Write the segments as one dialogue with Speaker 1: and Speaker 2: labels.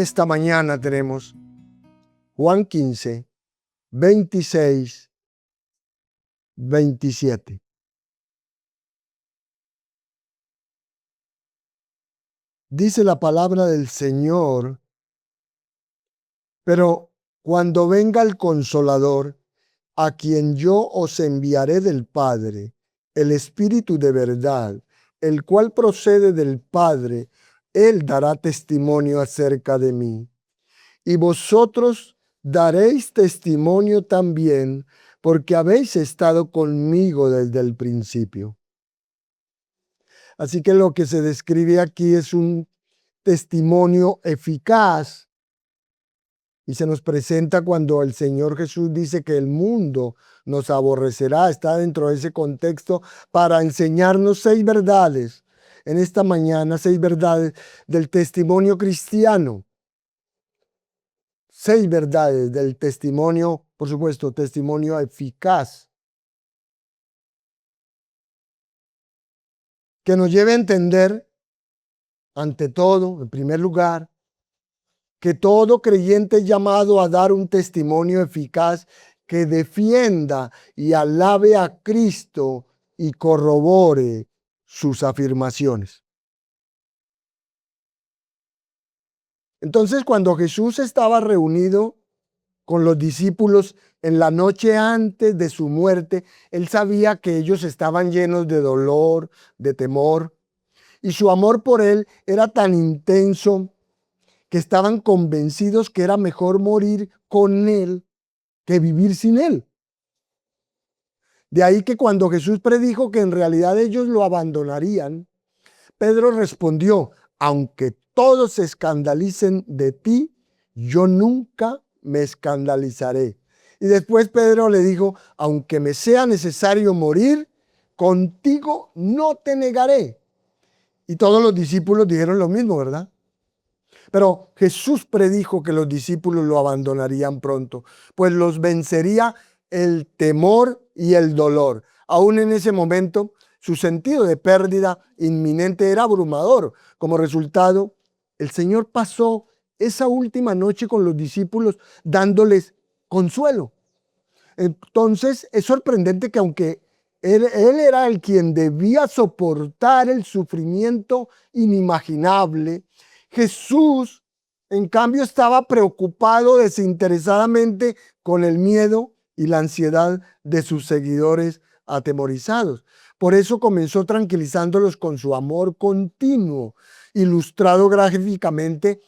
Speaker 1: esta mañana tenemos Juan 15, 26, 27. Dice la palabra del Señor: pero cuando venga el Consolador, a quien yo os enviaré del Padre, el Espíritu de verdad, el cual procede del Padre, Él dará testimonio acerca de mí. Y vosotros daréis testimonio también, porque habéis estado conmigo desde el principio. Así que lo que se describe aquí es un testimonio eficaz. Y se nos presenta cuando el Señor Jesús dice que el mundo nos aborrecerá. Está dentro de ese contexto para enseñarnos 6 verdades en esta mañana, 6 verdades del testimonio cristiano. 6 verdades del testimonio, por supuesto, testimonio eficaz, que nos lleve a entender, ante todo, en primer lugar, que todo creyente es llamado a dar un testimonio eficaz que defienda y alabe a Cristo y corrobore sus afirmaciones. Entonces, cuando Jesús estaba reunido con los discípulos en la noche antes de su muerte, él sabía que ellos estaban llenos de dolor, de temor, y su amor por él era tan intenso que estaban convencidos que era mejor morir con él que vivir sin él. De ahí que cuando Jesús predijo que en realidad ellos lo abandonarían, Pedro respondió: aunque todos se escandalicen de ti, yo nunca me escandalizaré. Y después Pedro le dijo: aunque me sea necesario morir, contigo no te negaré. Y todos los discípulos dijeron lo mismo, ¿verdad? Pero Jesús predijo que los discípulos lo abandonarían pronto, pues los vencería el temor y el dolor. Aún en ese momento, su sentido de pérdida inminente era abrumador. Como resultado, el Señor pasó esa última noche con los discípulos dándoles consuelo. Entonces, es sorprendente que aunque él era el quien debía soportar el sufrimiento inimaginable, Jesús, en cambio, estaba preocupado desinteresadamente con el miedo y la ansiedad de sus seguidores atemorizados. Por eso comenzó tranquilizándolos con su amor continuo, ilustrado gráficamente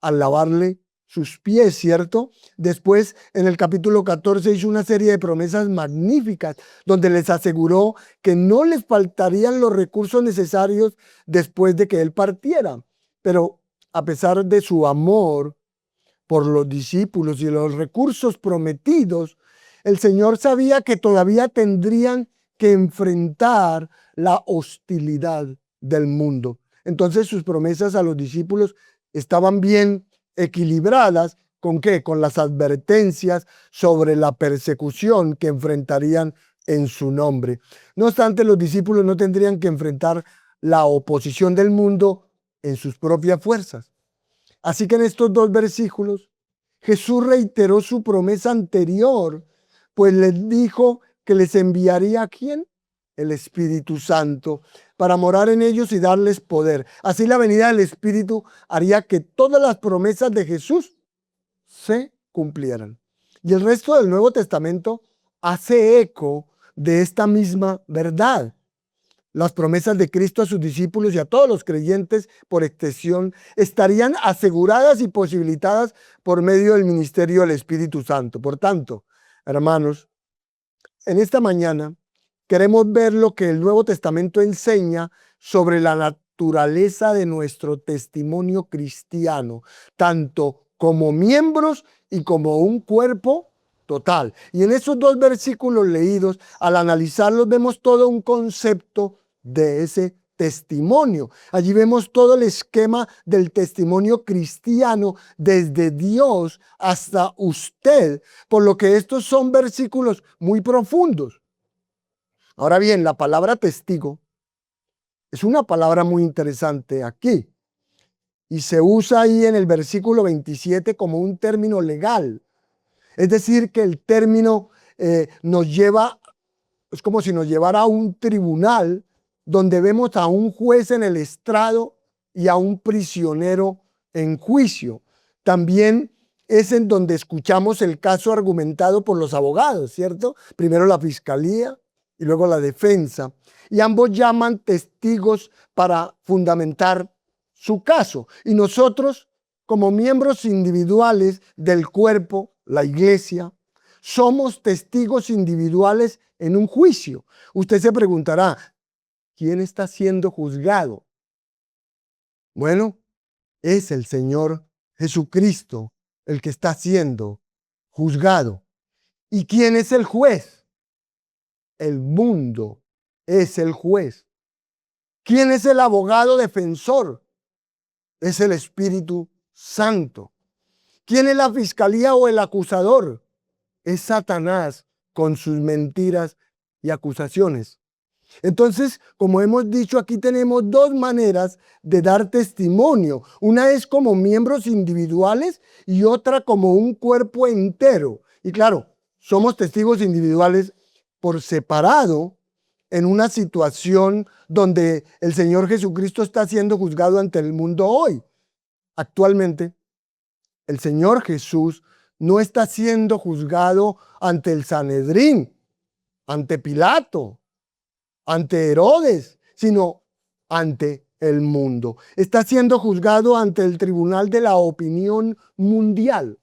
Speaker 1: al lavarle sus pies, ¿cierto? Después, en el capítulo 14, hizo una serie de promesas magníficas, donde les aseguró que no les faltarían los recursos necesarios después de que él partiera. Pero a pesar de su amor por los discípulos y los recursos prometidos, el Señor sabía que todavía tendrían que enfrentar la hostilidad del mundo. Entonces sus promesas a los discípulos estaban bien equilibradas. ¿Con qué? Con las advertencias sobre la persecución que enfrentarían en su nombre. No obstante, los discípulos no tendrían que enfrentar la oposición del mundo en sus propias fuerzas. Así que en estos 2 versículos, Jesús reiteró su promesa anterior, pues les dijo que les enviaría ¿a quién? El Espíritu Santo, para morar en ellos y darles poder. Así la venida del Espíritu haría que todas las promesas de Jesús se cumplieran. Y el resto del Nuevo Testamento hace eco de esta misma verdad. Las promesas de Cristo a sus discípulos y a todos los creyentes, por extensión, estarían aseguradas y posibilitadas por medio del ministerio del Espíritu Santo. Por tanto, hermanos, en esta mañana queremos ver lo que el Nuevo Testamento enseña sobre la naturaleza de nuestro testimonio cristiano, tanto como miembros y como un cuerpo total. Y en esos 2 versículos leídos, al analizarlos, vemos todo un concepto de ese testimonio. Allí vemos todo el esquema del testimonio cristiano desde Dios hasta usted, por lo que estos son versículos muy profundos. Ahora bien, la palabra testigo es una palabra muy interesante aquí. y se usa ahí en el versículo 27 como un término legal. Es decir, que el término nos lleva, es como si nos llevara a un tribunal donde vemos a un juez en el estrado y a un prisionero en juicio. También es en donde escuchamos el caso argumentado por los abogados, ¿cierto? Primero la fiscalía y luego la defensa. Y ambos llaman testigos para fundamentar su caso. Y nosotros, como miembros individuales del cuerpo, la iglesia, somos testigos individuales en un juicio. Usted se preguntará, ¿quién está siendo juzgado? Bueno, es el Señor Jesucristo el que está siendo juzgado. ¿Y quién es el juez? El mundo es el juez. ¿Quién es el abogado defensor? Es el Espíritu Santo. ¿Quién es la fiscalía o el acusador? Es Satanás con sus mentiras y acusaciones. Entonces, como hemos dicho, aquí tenemos dos maneras de dar testimonio. Una es como miembros individuales y otra como un cuerpo entero. Y claro, somos testigos individuales por separado en una situación donde el Señor Jesucristo está siendo juzgado ante el mundo hoy. Actualmente, el Señor Jesús no está siendo juzgado ante el Sanedrín, ante Pilato, ante Herodes, sino ante el mundo. Está siendo juzgado ante el tribunal de la opinión mundial.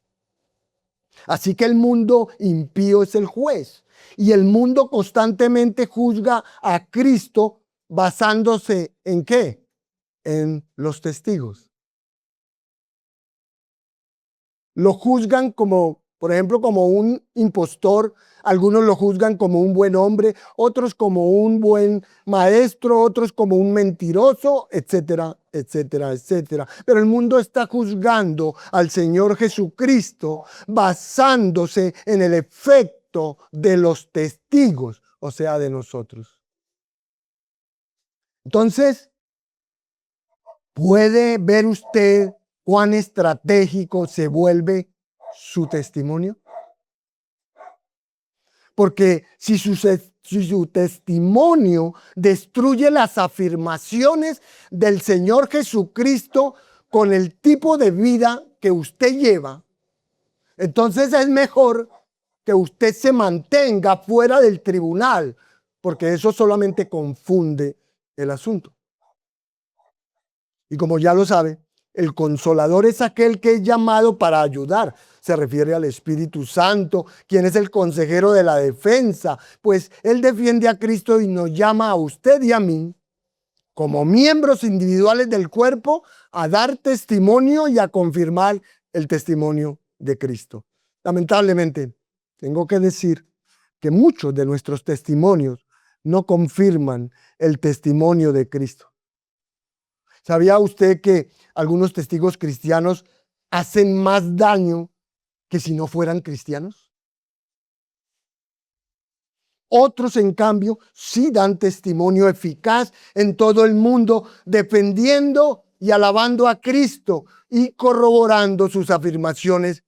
Speaker 1: Así que el mundo impío es el juez y el mundo constantemente juzga a Cristo basándose ¿en qué? En los testigos. Lo juzgan como, por ejemplo, como un impostor. Algunos lo juzgan como un buen hombre, otros como un buen maestro, otros como un mentiroso, etcétera, etcétera, etcétera. Pero el mundo está juzgando al Señor Jesucristo basándose en el efecto de los testigos, o sea, de nosotros. Entonces, ¿puede ver usted cuán estratégico se vuelve su testimonio? Porque si su testimonio destruye las afirmaciones del Señor Jesucristo con el tipo de vida que usted lleva, entonces es mejor que usted se mantenga fuera del tribunal, porque eso solamente confunde el asunto. Y como ya lo sabe, el consolador es aquel que es llamado para ayudar. Se refiere al Espíritu Santo, quien es el consejero de la defensa, pues Él defiende a Cristo y nos llama a usted y a mí, como miembros individuales del cuerpo, a dar testimonio y a confirmar el testimonio de Cristo. Lamentablemente, tengo que decir que muchos de nuestros testimonios no confirman el testimonio de Cristo. ¿Sabía usted que algunos testigos cristianos hacen más daño que si no fueran cristianos? Otros, en cambio, sí dan testimonio eficaz en todo el mundo, defendiendo y alabando a Cristo y corroborando sus afirmaciones.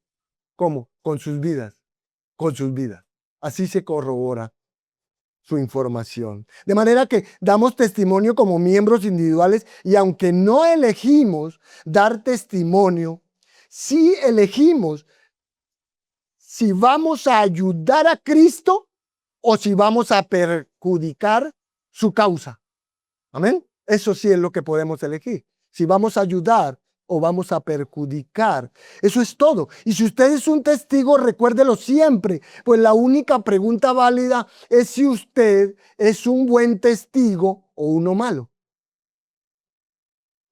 Speaker 1: ¿Cómo? Con sus vidas, con sus vidas. Así se corrobora su información. De manera que damos testimonio como miembros individuales y aunque no elegimos dar testimonio, sí elegimos si vamos a ayudar a Cristo o si vamos a perjudicar su causa. Amén. Eso sí es lo que podemos elegir. Si vamos a ayudar o vamos a perjudicar. Eso es todo. Y si usted es un testigo, recuérdelo siempre, pues la única pregunta válida es si usted es un buen testigo o uno malo.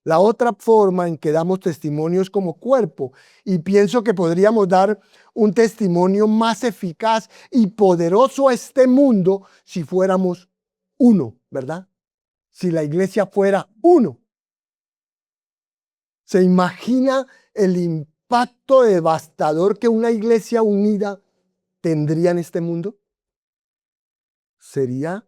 Speaker 1: La otra forma en que damos testimonio es como cuerpo, y pienso que podríamos dar un testimonio más eficaz y poderoso a este mundo si fuéramos uno, ¿verdad? Si la iglesia fuera uno. ¿Se imagina el impacto devastador que una iglesia unida tendría en este mundo? Sería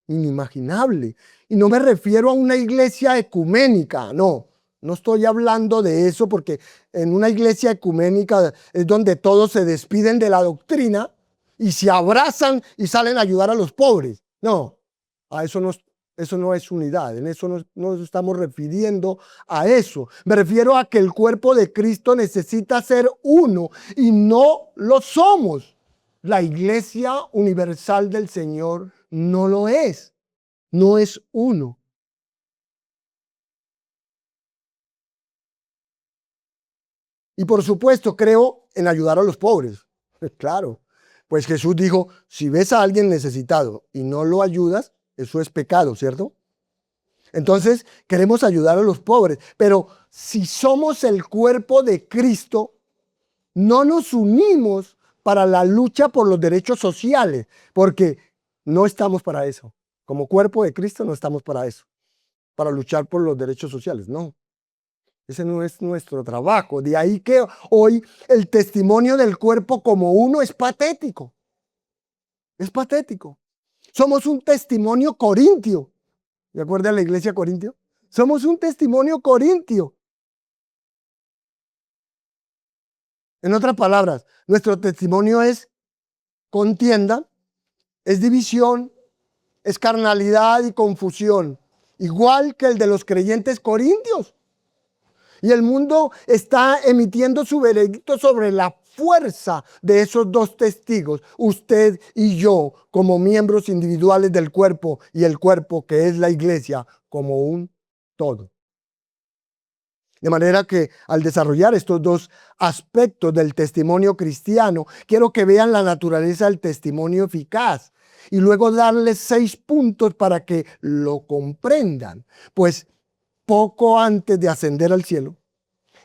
Speaker 1: inimaginable. Y no me refiero a una iglesia ecuménica, no. No estoy hablando de eso porque en una iglesia ecuménica es donde todos se despiden de la doctrina y se abrazan y salen a ayudar a los pobres. No, a eso no es unidad, en eso no nos estamos refiriendo a eso. Me refiero a que el cuerpo de Cristo necesita ser uno y no lo somos. La iglesia universal del Señor no lo es, no es uno. Y por supuesto, creo en ayudar a los pobres. Claro, pues Jesús dijo, si ves a alguien necesitado y no lo ayudas, eso es pecado, ¿cierto? Entonces, queremos ayudar a los pobres, pero si somos el cuerpo de Cristo, no nos unimos para la lucha por los derechos sociales, porque no estamos para eso. Como cuerpo de Cristo no estamos para eso, para luchar por los derechos sociales, no. Ese no es nuestro trabajo. De ahí que hoy el testimonio del cuerpo como uno es patético. Es patético. Somos un testimonio corintio. ¿De acuerdo a la iglesia corintio? Somos un testimonio corintio. En otras palabras, nuestro testimonio es contienda, es división, es carnalidad y confusión. Igual que el de los creyentes corintios. Y el mundo está emitiendo su veredicto sobre la fuerza de esos dos testigos, usted y yo, como miembros individuales del cuerpo y el cuerpo que es la iglesia como un todo. De manera que al desarrollar estos dos aspectos del testimonio cristiano, quiero que vean la naturaleza del testimonio eficaz y luego darles 6 puntos para que lo comprendan. Pues poco antes de ascender al cielo,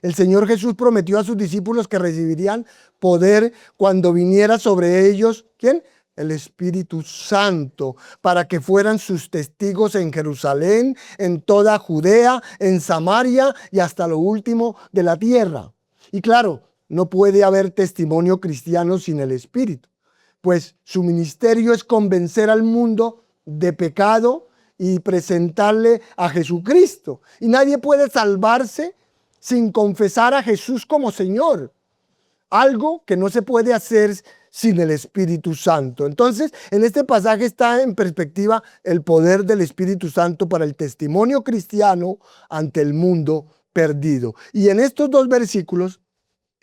Speaker 1: el Señor Jesús prometió a sus discípulos que recibirían poder cuando viniera sobre ellos, ¿quién? El Espíritu Santo, para que fueran sus testigos en Jerusalén, en toda Judea, en Samaria y hasta lo último de la tierra. Y claro, no puede haber testimonio cristiano sin el Espíritu, pues su ministerio es convencer al mundo de pecado y presentarle a Jesucristo. Y nadie puede salvarse sin confesar a Jesús como Señor. Algo que no se puede hacer sin el Espíritu Santo. Entonces, en este pasaje está en perspectiva el poder del Espíritu Santo para el testimonio cristiano ante el mundo perdido. Y en estos dos versículos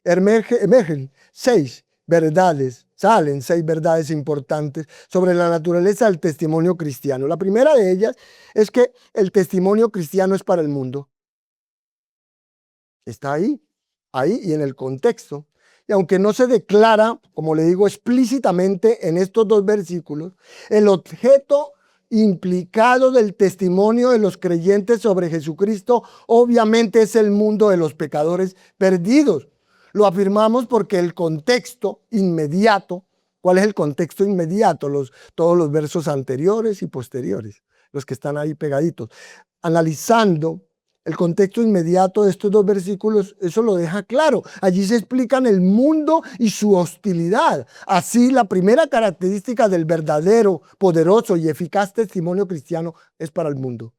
Speaker 1: emergen 6 verdades, salen 6 verdades importantes sobre la naturaleza del testimonio cristiano. La primera de ellas es que el testimonio cristiano es para el mundo. Está ahí y en el contexto. Y aunque no se declara, como le digo, explícitamente en estos dos versículos, el objeto implicado del testimonio de los creyentes sobre Jesucristo obviamente es el mundo de los pecadores perdidos. Lo afirmamos porque el contexto inmediato, ¿cuál es el contexto inmediato? Todos los versos anteriores y posteriores, los que están ahí pegaditos. Analizando el contexto inmediato de estos dos versículos, eso lo deja claro. Allí se explican el mundo y su hostilidad. Así, la primera característica del verdadero, poderoso y eficaz testimonio cristiano es para el mundo.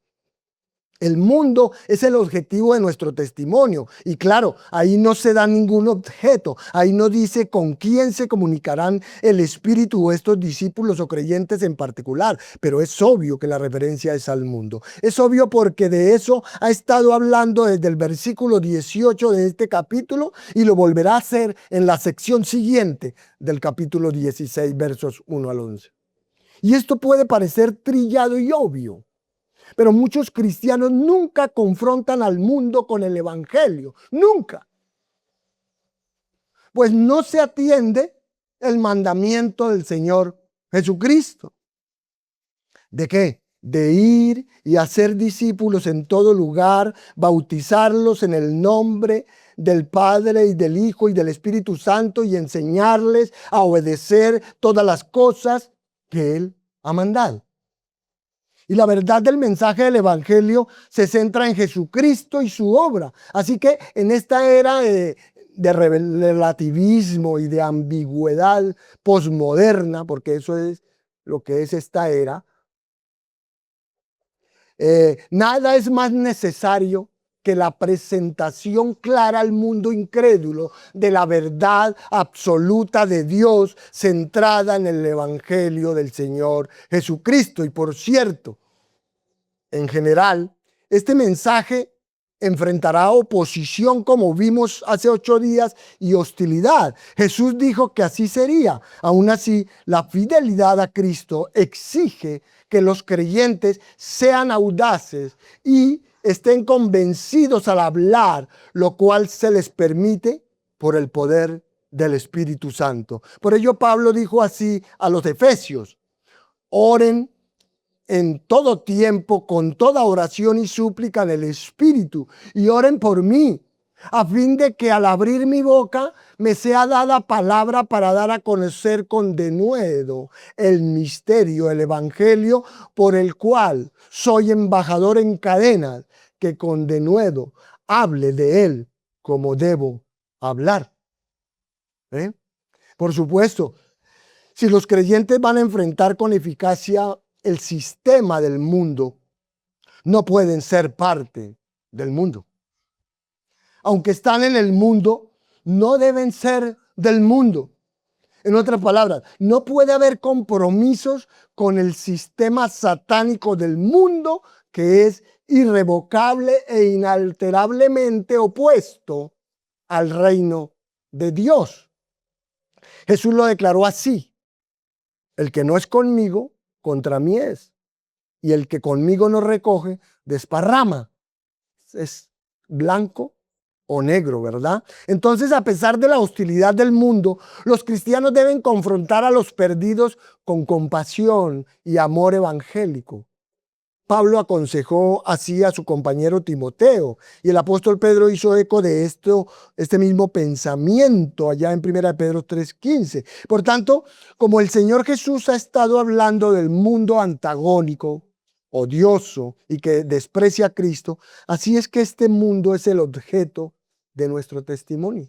Speaker 1: El mundo es el objetivo de nuestro testimonio. Y claro, ahí no se da ningún objeto. Ahí no dice con quién se comunicarán el Espíritu o estos discípulos o creyentes en particular. Pero es obvio que la referencia es al mundo. Es obvio porque de eso ha estado hablando desde el versículo 18 de este capítulo y lo volverá a hacer en la sección siguiente del capítulo 16, versos 1 al 11. Y esto puede parecer trillado y obvio. Pero muchos cristianos nunca confrontan al mundo con el evangelio. Nunca. Pues no se atiende el mandamiento del Señor Jesucristo. ¿De qué? De ir y hacer discípulos en todo lugar, bautizarlos en el nombre del Padre y del Hijo y del Espíritu Santo y enseñarles a obedecer todas las cosas que Él ha mandado. Y la verdad del mensaje del Evangelio se centra en Jesucristo y su obra. Así que en esta era de relativismo y de ambigüedad posmoderna, porque eso es lo que es esta era, nada es más necesario que la presentación clara al mundo incrédulo de la verdad absoluta de Dios centrada en el Evangelio del Señor Jesucristo. Y por cierto, en general, este mensaje enfrentará oposición, como vimos hace 8 días, y hostilidad. Jesús dijo que así sería. Aún así, la fidelidad a Cristo exige que los creyentes sean audaces y estén convencidos al hablar, lo cual se les permite por el poder del Espíritu Santo. Por ello Pablo dijo así a los efesios: oren en todo tiempo, con toda oración y súplica en el Espíritu, y oren por mí, a fin de que al abrir mi boca me sea dada palabra para dar a conocer con denuedo el misterio, el Evangelio, por el cual soy embajador en cadenas, que con denuedo hable de él como debo hablar. Por supuesto, si los creyentes van a enfrentar con eficacia el sistema del mundo, no pueden ser parte del mundo. Aunque están en el mundo, no deben ser del mundo. En otras palabras, no puede haber compromisos con el sistema satánico del mundo, que es irrevocable e inalterablemente opuesto al reino de Dios. Jesús lo declaró así: el que no es conmigo, contra mí es. Y el que conmigo no recoge, desparrama. Es blanco o negro, ¿verdad? Entonces, a pesar de la hostilidad del mundo, los cristianos deben confrontar a los perdidos con compasión y amor evangélico. Pablo aconsejó así a su compañero Timoteo, y el apóstol Pedro hizo eco de este mismo pensamiento allá en 1 Pedro 3:15. Por tanto, como el Señor Jesús ha estado hablando del mundo antagónico, odioso y que desprecia a Cristo, así es que este mundo es el objeto de nuestro testimonio.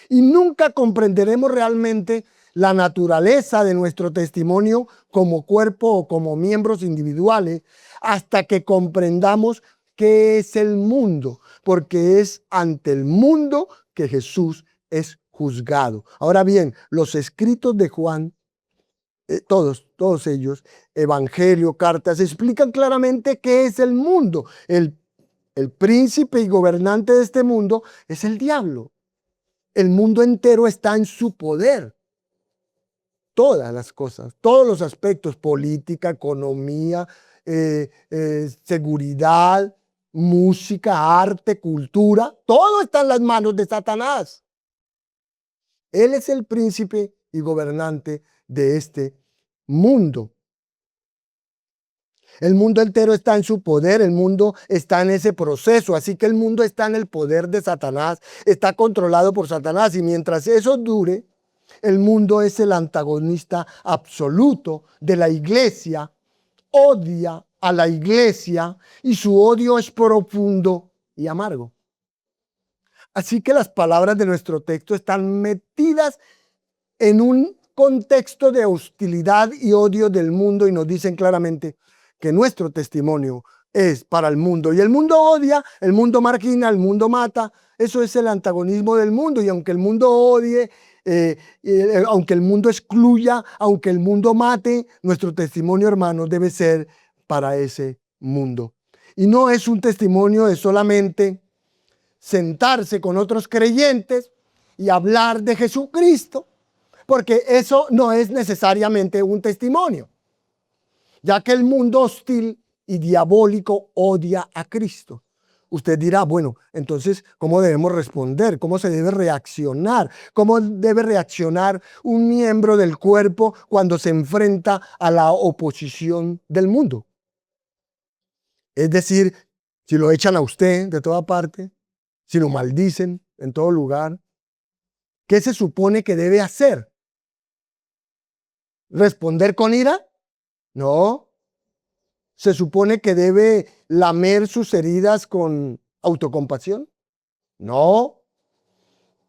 Speaker 1: Y nunca comprenderemos realmente la naturaleza de nuestro testimonio como cuerpo o como miembros individuales hasta que comprendamos qué es el mundo, porque es ante el mundo que Jesús es juzgado. Ahora bien, los escritos de Juan, todos ellos, evangelio, cartas, explican claramente qué es el mundo. El príncipe y gobernante de este mundo es el diablo. El mundo entero está en su poder. Todas las cosas, todos los aspectos: política, economía, seguridad, música, arte, cultura, todo está en las manos de Satanás. Él es el príncipe y gobernante de este mundo. El mundo entero está en su poder, el mundo está en ese proceso, así que el mundo está en el poder de Satanás, está controlado por Satanás, y mientras eso dure, el mundo es el antagonista absoluto de la iglesia, odia a la iglesia y su odio es profundo y amargo. Así que las palabras de nuestro texto están metidas en un contexto de hostilidad y odio del mundo y nos dicen claramente que nuestro testimonio es para el mundo. Y el mundo odia, el mundo margina, el mundo mata. Eso es el antagonismo del mundo. Y aunque el mundo odie, aunque el mundo excluya, aunque el mundo mate, nuestro testimonio, hermanos, debe ser para ese mundo. Y no es un testimonio de solamente sentarse con otros creyentes y hablar de Jesucristo, porque eso no es necesariamente un testimonio, ya que el mundo hostil y diabólico odia a Cristo. Usted dirá, bueno, entonces, ¿cómo debemos responder? ¿Cómo se debe reaccionar? ¿Cómo debe reaccionar un miembro del cuerpo cuando se enfrenta a la oposición del mundo? Es decir, si lo echan a usted de toda parte, si lo maldicen en todo lugar, ¿qué se supone que debe hacer? ¿Responder con ira? No. ¿Se supone que debe lamer sus heridas con autocompasión? No.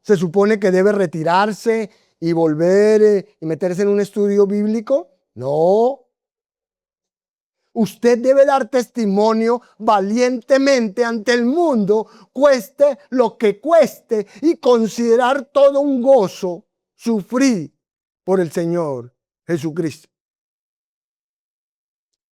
Speaker 1: ¿Se supone que debe retirarse y volver y meterse en un estudio bíblico? No. Usted debe dar testimonio valientemente ante el mundo, cueste lo que cueste, y considerar todo un gozo sufrir por el Señor Jesucristo.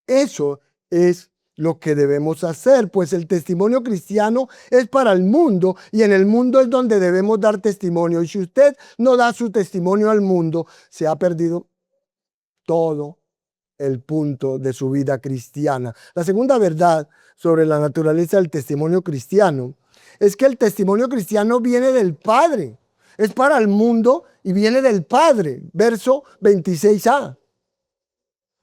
Speaker 1: Eso es lo que debemos hacer, pues el testimonio cristiano es para el mundo y en el mundo es donde debemos dar testimonio. Y si usted no da su testimonio al mundo, se ha perdido todo el punto de su vida cristiana. La segunda verdad sobre la naturaleza del testimonio cristiano es que el testimonio cristiano viene del Padre. Es para el mundo y viene del Padre. Verso 26a.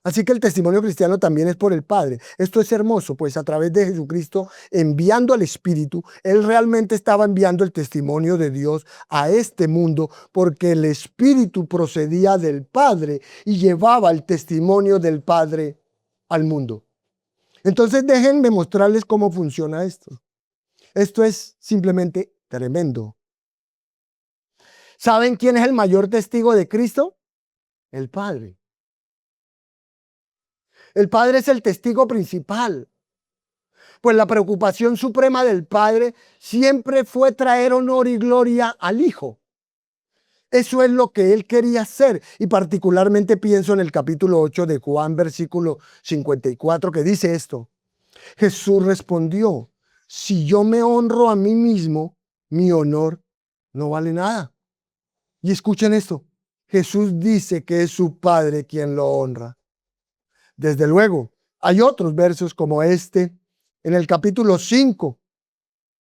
Speaker 1: Así que el testimonio cristiano también es por el Padre. Esto es hermoso, pues a través de Jesucristo enviando al Espíritu, Él realmente estaba enviando el testimonio de Dios a este mundo, porque el Espíritu procedía del Padre y llevaba el testimonio del Padre al mundo. Entonces déjenme mostrarles cómo funciona esto. Esto es simplemente tremendo. ¿Saben quién es el mayor testigo de Cristo? El Padre. El Padre es el testigo principal. Pues la preocupación suprema del Padre siempre fue traer honor y gloria al Hijo. Eso es lo que Él quería hacer. Y particularmente pienso en el capítulo 8 de Juan, versículo 54, que dice esto. Jesús respondió, si yo me honro a mí mismo, mi honor no vale nada. Y escuchen esto. Jesús dice que es su Padre quien lo honra. Desde luego, hay otros versos como este, en el capítulo 5,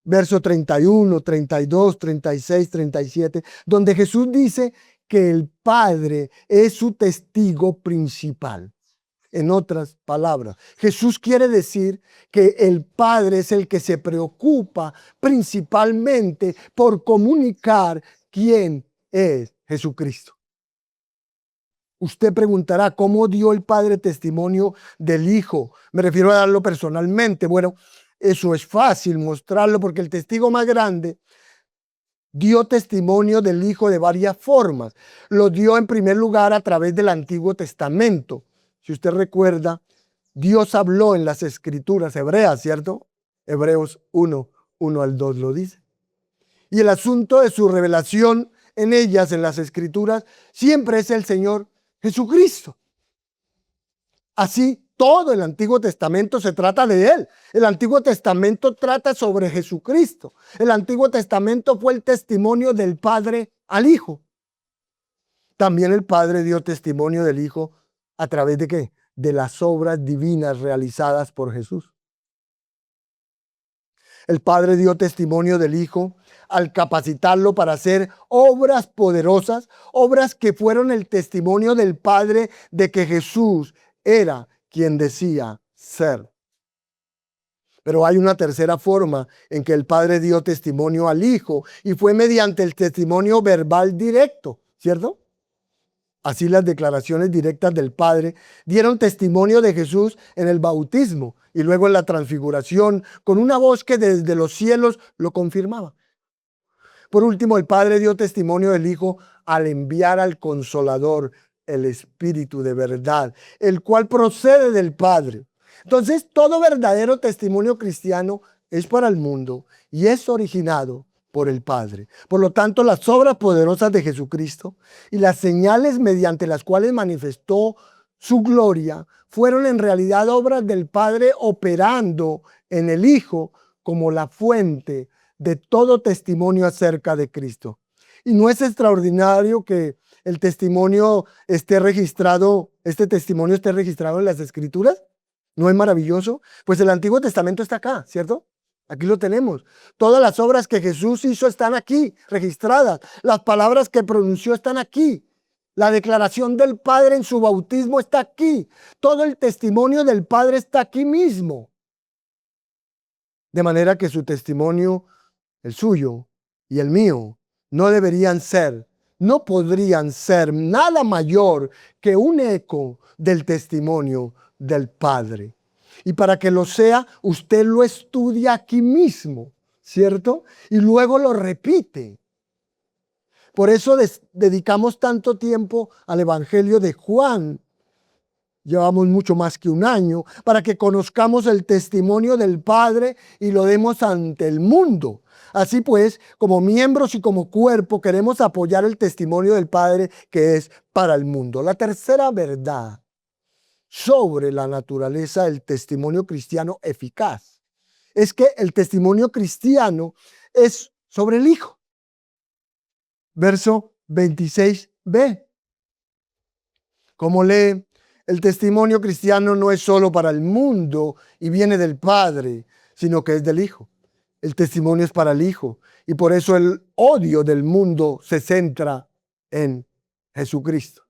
Speaker 1: verso 31, 32, 36, 37, donde Jesús dice que el Padre es su testigo principal. En otras palabras, Jesús quiere decir que el Padre es el que se preocupa principalmente por comunicar quién es Jesucristo. Usted preguntará, ¿cómo dio el Padre testimonio del Hijo? Me refiero a darlo personalmente. Bueno, eso es fácil mostrarlo porque el testigo más grande dio testimonio del Hijo de varias formas. Lo dio en primer lugar a través del Antiguo Testamento. Si usted recuerda, Dios habló en las Escrituras hebreas, ¿cierto? Hebreos 1, 1 al 2 lo dice. Y el asunto de su revelación en ellas, en las Escrituras, siempre es el Señor Jesucristo. Así, todo el Antiguo Testamento se trata de Él. El Antiguo Testamento trata sobre Jesucristo. El Antiguo Testamento fue el testimonio del Padre al Hijo. También el Padre dio testimonio del Hijo a través de ¿qué? De las obras divinas realizadas por Jesús. El Padre dio testimonio del Hijo al capacitarlo para hacer obras poderosas, obras que fueron el testimonio del Padre de que Jesús era quien decía ser. Pero hay una tercera forma en que el Padre dio testimonio al Hijo y fue mediante el testimonio verbal directo, ¿cierto? Así las declaraciones directas del Padre dieron testimonio de Jesús en el bautismo y luego en la transfiguración con una voz que desde los cielos lo confirmaba. Por último, el Padre dio testimonio del Hijo al enviar al Consolador, el Espíritu de verdad, el cual procede del Padre. Entonces, todo verdadero testimonio cristiano es para el mundo y es originado por el Padre. Por lo tanto, las obras poderosas de Jesucristo y las señales mediante las cuales manifestó su gloria fueron en realidad obras del Padre operando en el Hijo como la fuente de todo testimonio acerca de Cristo. Y no es extraordinario que el testimonio esté registrado, este testimonio esté registrado en las Escrituras. ¿No es maravilloso? Pues el Antiguo Testamento está acá, ¿cierto? Aquí lo tenemos. Todas las obras que Jesús hizo están aquí, registradas. Las palabras que pronunció están aquí. La declaración del Padre en su bautismo está aquí. Todo el testimonio del Padre está aquí mismo. De manera que su testimonio, el suyo y el mío, no deberían ser, no podrían ser nada mayor que un eco del testimonio del Padre. Y para que lo sea, usted lo estudia aquí mismo, ¿cierto? Y luego lo repite. Por eso dedicamos tanto tiempo al Evangelio de Juan, llevamos mucho más que un año, para que conozcamos el testimonio del Padre y lo demos ante el mundo. Así pues, como miembros y como cuerpo, queremos apoyar el testimonio del Padre que es para el mundo. La tercera verdad sobre la naturaleza del testimonio cristiano eficaz es que el testimonio cristiano es sobre el Hijo. Verso 26b. Como lee, el testimonio cristiano no es solo para el mundo y viene del Padre, sino que es del Hijo. El testimonio es para el Hijo y por eso el odio del mundo se centra en Jesucristo.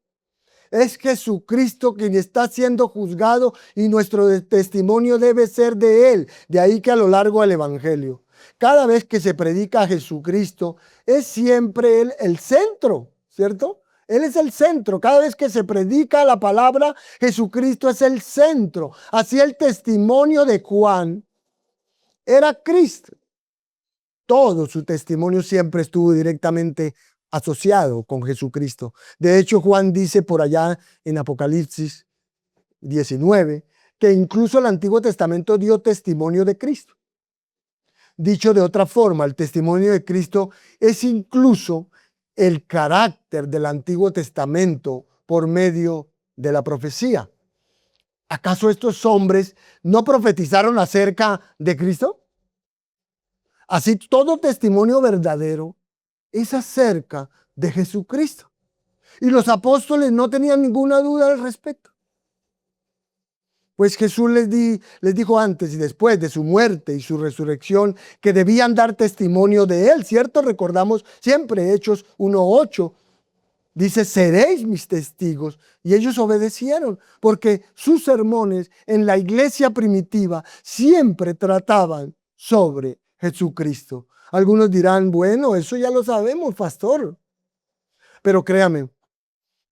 Speaker 1: Es Jesucristo quien está siendo juzgado y nuestro testimonio debe ser de Él. De ahí que a lo largo del Evangelio, cada vez que se predica a Jesucristo, es siempre Él el centro, ¿cierto? Él es el centro. Cada vez que se predica la palabra, Jesucristo es el centro. Así el testimonio de Juan era Cristo. Todo su testimonio siempre estuvo directamente asociado con Jesucristo. De hecho, Juan dice por allá en Apocalipsis 19 que incluso el Antiguo Testamento dio testimonio de Cristo. Dicho de otra forma, el testimonio de Cristo es incluso el carácter del Antiguo Testamento por medio de la profecía. ¿Acaso estos hombres no profetizaron acerca de Cristo? Así, todo testimonio verdadero es acerca de Jesucristo. Y los apóstoles no tenían ninguna duda al respecto. Pues Jesús les dijo antes y después de su muerte y su resurrección que debían dar testimonio de Él, ¿cierto? Recordamos siempre Hechos 1:8. Dice, seréis mis testigos. Y ellos obedecieron, porque sus sermones en la iglesia primitiva siempre trataban sobre Jesucristo. Algunos dirán, bueno, eso ya lo sabemos, pastor. Pero créame,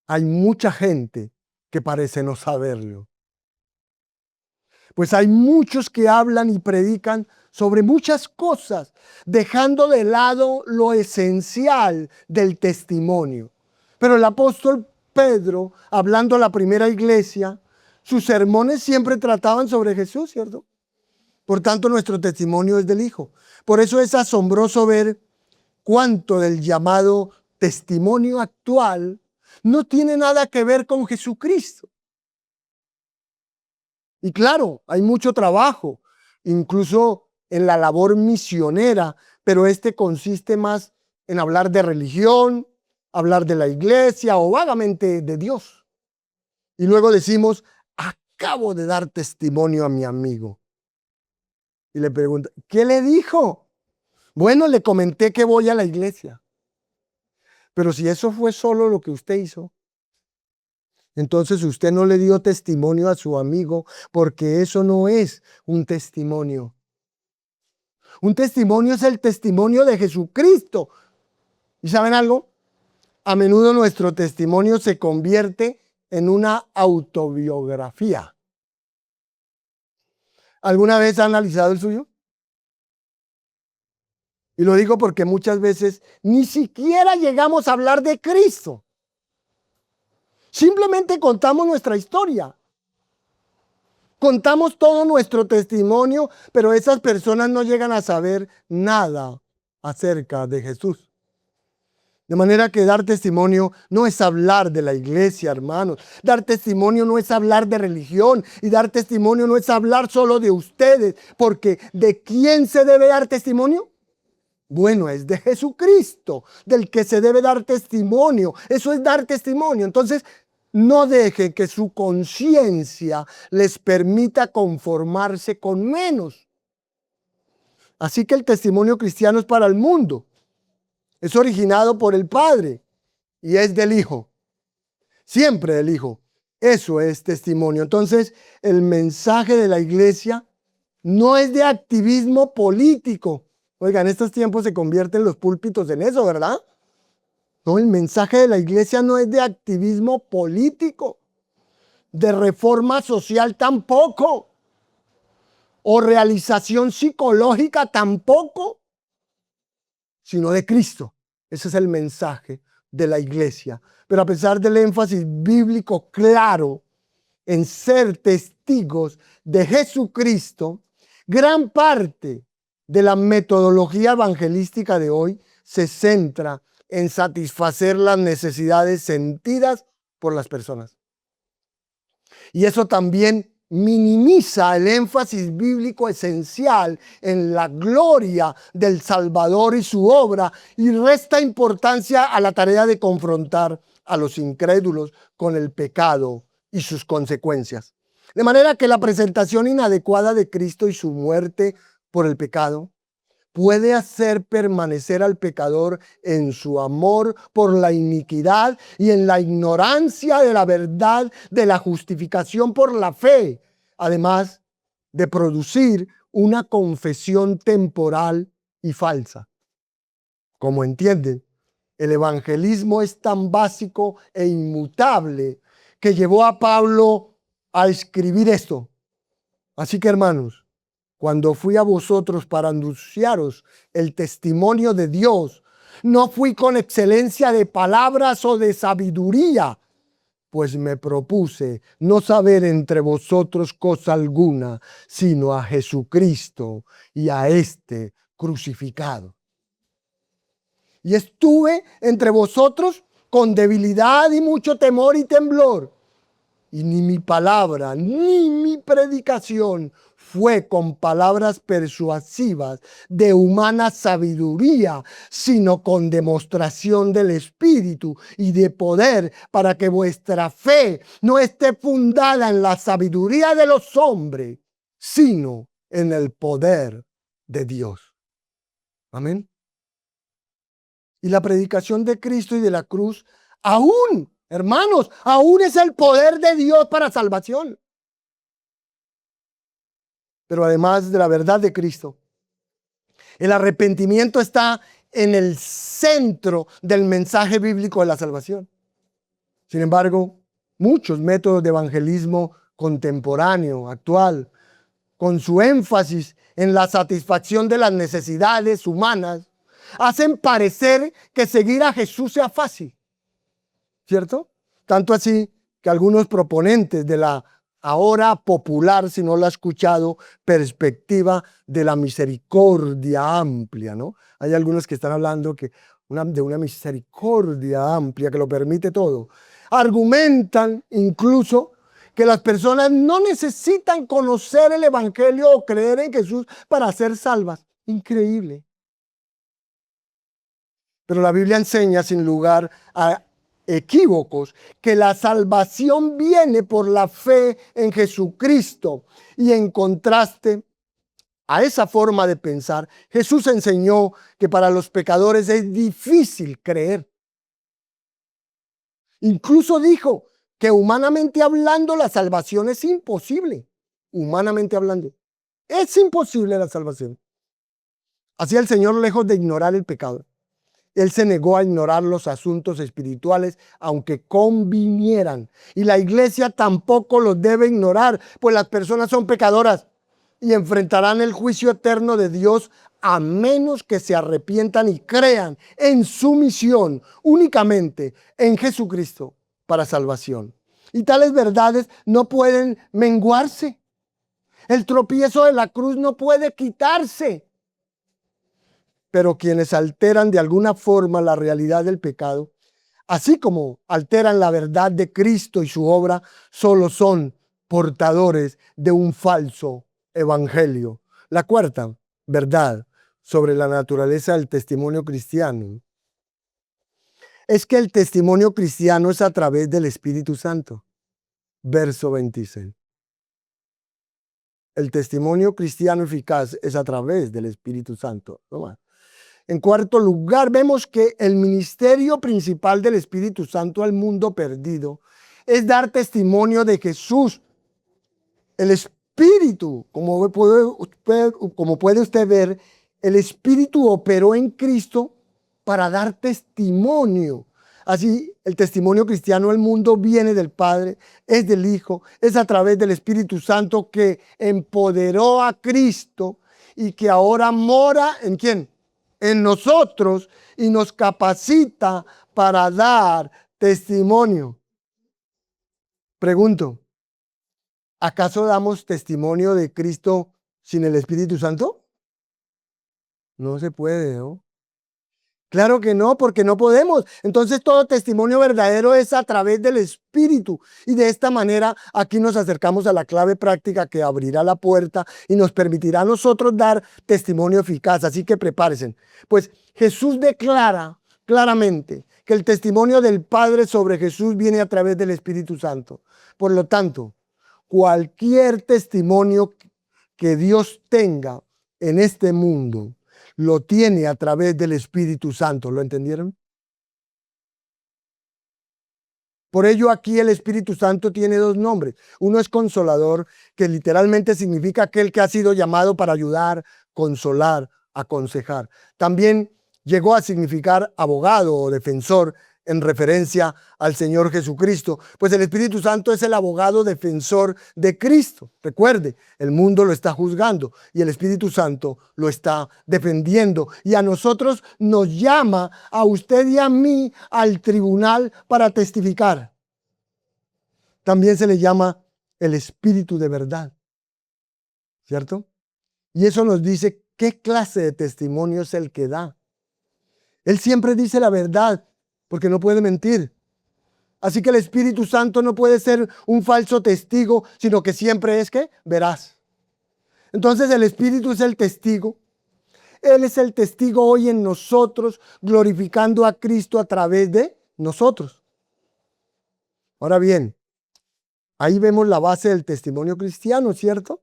Speaker 1: hay mucha gente que parece no saberlo. Pues hay muchos que hablan y predican sobre muchas cosas, dejando de lado lo esencial del testimonio. Pero el apóstol Pedro, hablando a la primera iglesia, sus sermones siempre trataban sobre Jesús, ¿cierto? Por tanto, nuestro testimonio es del Hijo. Por eso es asombroso ver cuánto del llamado testimonio actual no tiene nada que ver con Jesucristo. Y claro, hay mucho trabajo, incluso en la labor misionera, pero este consiste más en hablar de religión, hablar de la iglesia o vagamente de Dios. Y luego decimos, acabo de dar testimonio a mi amigo. Y le pregunto, ¿qué le dijo? Bueno, le comenté que voy a la iglesia. Pero si eso fue solo lo que usted hizo, entonces usted no le dio testimonio a su amigo, porque eso no es un testimonio. Un testimonio es el testimonio de Jesucristo. ¿Y saben algo? A menudo nuestro testimonio se convierte en una autobiografía. ¿Alguna vez ha analizado el suyo? Y lo digo porque muchas veces ni siquiera llegamos a hablar de Cristo. Simplemente contamos nuestra historia. Contamos todo nuestro testimonio, pero esas personas no llegan a saber nada acerca de Jesús. De manera que dar testimonio no es hablar de la iglesia, hermanos. Dar testimonio no es hablar de religión. Y dar testimonio no es hablar solo de ustedes. Porque ¿de quién se debe dar testimonio? Bueno, es de Jesucristo, del que se debe dar testimonio. Eso es dar testimonio. Entonces, no dejen que su conciencia les permita conformarse con menos. Así que el testimonio cristiano es para el mundo. Es originado por el Padre y es del Hijo. Siempre del Hijo. Eso es testimonio. Entonces, el mensaje de la iglesia no es de activismo político. Oiga, en estos tiempos se convierten los púlpitos en eso, ¿verdad? No, el mensaje de la iglesia no es de activismo político, de reforma social tampoco, o realización psicológica tampoco, sino de Cristo. Ese es el mensaje de la iglesia. Pero a pesar del énfasis bíblico claro en ser testigos de Jesucristo, gran parte de la metodología evangelística de hoy se centra en satisfacer las necesidades sentidas por las personas. Y eso también minimiza el énfasis bíblico esencial en la gloria del Salvador y su obra, y resta importancia a la tarea de confrontar a los incrédulos con el pecado y sus consecuencias. De manera que la presentación inadecuada de Cristo y su muerte por el pecado puede hacer permanecer al pecador en su amor por la iniquidad y en la ignorancia de la verdad de la justificación por la fe, además de producir una confesión temporal y falsa. Como entienden, el evangelismo es tan básico e inmutable que llevó a Pablo a escribir esto. Así que, hermanos, cuando fui a vosotros para anunciaros el testimonio de Dios, no fui con excelencia de palabras o de sabiduría, pues me propuse no saber entre vosotros cosa alguna, sino a Jesucristo y a este crucificado. Y estuve entre vosotros con debilidad y mucho temor y temblor. Y ni mi palabra, ni mi predicación fue con palabras persuasivas de humana sabiduría, sino con demostración del Espíritu y de poder, para que vuestra fe no esté fundada en la sabiduría de los hombres, sino en el poder de Dios. Amén. Y la predicación de Cristo y de la cruz, aún, hermanos, aún es el poder de Dios para salvación. Pero además de la verdad de Cristo, el arrepentimiento está en el centro del mensaje bíblico de la salvación. Sin embargo, muchos métodos de evangelismo contemporáneo, actual, con su énfasis en la satisfacción de las necesidades humanas, hacen parecer que seguir a Jesús sea fácil, ¿cierto? Tanto así que algunos proponentes de la ahora popular, si no lo ha escuchado, perspectiva de la misericordia amplia, ¿no? Hay algunos que están hablando de una misericordia amplia que lo permite todo. Argumentan incluso que las personas no necesitan conocer el evangelio o creer en Jesús para ser salvas. Increíble. Pero la Biblia enseña, sin lugar a equívocos, que la salvación viene por la fe en Jesucristo. Y en contraste a esa forma de pensar, Jesús enseñó que para los pecadores es difícil creer. Incluso dijo que humanamente hablando la salvación es imposible. Humanamente hablando, es imposible la salvación. Así el Señor, lejos de ignorar el pecado, Él se negó a ignorar los asuntos espirituales, aunque convinieran. Y la iglesia tampoco los debe ignorar, pues las personas son pecadoras y enfrentarán el juicio eterno de Dios a menos que se arrepientan y crean en su misión únicamente en Jesucristo para salvación. Y tales verdades no pueden menguarse. El tropiezo de la cruz no puede quitarse. Pero quienes alteran de alguna forma la realidad del pecado, así como alteran la verdad de Cristo y su obra, solo son portadores de un falso evangelio. La cuarta verdad sobre la naturaleza del testimonio cristiano es que el testimonio cristiano es a través del Espíritu Santo. Verso 26. El testimonio cristiano eficaz es a través del Espíritu Santo. No más. En cuarto lugar, vemos que el ministerio principal del Espíritu Santo al mundo perdido es dar testimonio de Jesús. El Espíritu, como puede usted ver, el Espíritu operó en Cristo para dar testimonio. Así, el testimonio cristiano al mundo viene del Padre, es del Hijo, es a través del Espíritu Santo que empoderó a Cristo y que ahora mora ¿en quién? En nosotros, y nos capacita para dar testimonio. Pregunto, ¿Acaso damos testimonio de Cristo sin el Espíritu Santo? No se puede, ¿no? Claro que no, porque no podemos. Entonces todo testimonio verdadero es a través del Espíritu. Y de esta manera aquí nos acercamos a la clave práctica que abrirá la puerta y nos permitirá a nosotros dar testimonio eficaz. Así que prepárense. Pues Jesús declara claramente que el testimonio del Padre sobre Jesús viene a través del Espíritu Santo. Por lo tanto, cualquier testimonio que Dios tenga en este mundo, lo tiene a través del Espíritu Santo. ¿Lo entendieron? Por ello aquí el Espíritu Santo tiene dos nombres. Uno es Consolador, que literalmente significa aquel que ha sido llamado para ayudar, consolar, aconsejar. También llegó a significar abogado o defensor en referencia al Señor Jesucristo, pues el Espíritu Santo es el abogado defensor de Cristo. Recuerde, el mundo lo está juzgando y el Espíritu Santo lo está defendiendo. Y a nosotros nos llama, a usted y a mí, al tribunal para testificar. También se le llama el Espíritu de verdad, ¿cierto? Y eso nos dice qué clase de testimonio es el que da. Él siempre dice la verdad, porque no puede mentir. Así que el Espíritu Santo no puede ser un falso testigo, sino que siempre es que veraz. Entonces el Espíritu es el testigo. Él es el testigo hoy en nosotros, glorificando a Cristo a través de nosotros. Ahora bien, ahí vemos la base del testimonio cristiano, ¿cierto?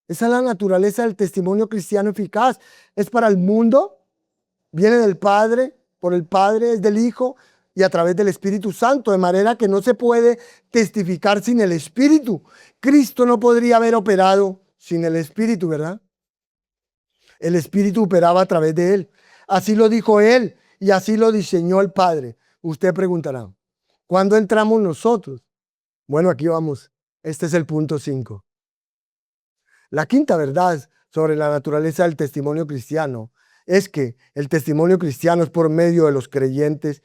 Speaker 1: Esa es la naturaleza del testimonio cristiano eficaz. Es para el mundo, viene del Padre, por el Padre, es del Hijo y a través del Espíritu Santo, de manera que no se puede testificar sin el Espíritu. Cristo no podría haber operado sin el Espíritu, ¿verdad? El Espíritu operaba a través de él. Así lo dijo él y así lo diseñó el Padre. Usted preguntará, ¿cuándo entramos nosotros? Bueno, aquí vamos. Este es el punto 5. La quinta verdad sobre la naturaleza del testimonio cristiano es que el testimonio cristiano es por medio de los creyentes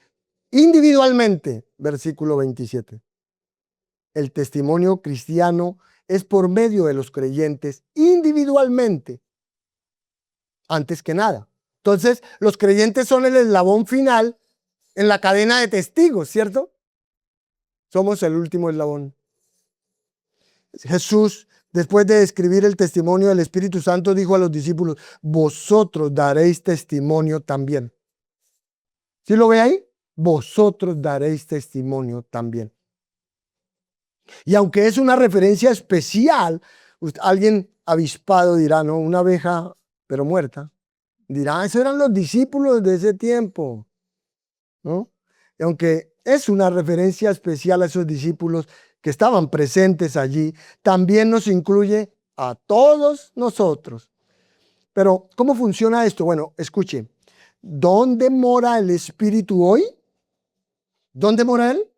Speaker 1: individualmente. Versículo 27. El testimonio cristiano es por medio de los creyentes individualmente, antes que nada. Entonces, los creyentes son el eslabón final en la cadena de testigos, ¿cierto? Somos el último eslabón. Jesús, después de describir el testimonio del Espíritu Santo, dijo a los discípulos, vosotros daréis testimonio también. ¿Sí lo ve ahí? Vosotros daréis testimonio también. Y aunque es una referencia especial, alguien avispado dirá, no, una abeja, pero muerta. Dirá, esos eran los discípulos de ese tiempo, ¿no? Y aunque es una referencia especial a esos discípulos que estaban presentes allí, también nos incluye a todos nosotros. Pero, ¿cómo funciona esto? Bueno, escuche, ¿dónde mora el Espíritu hoy? ¿Dónde mora Él?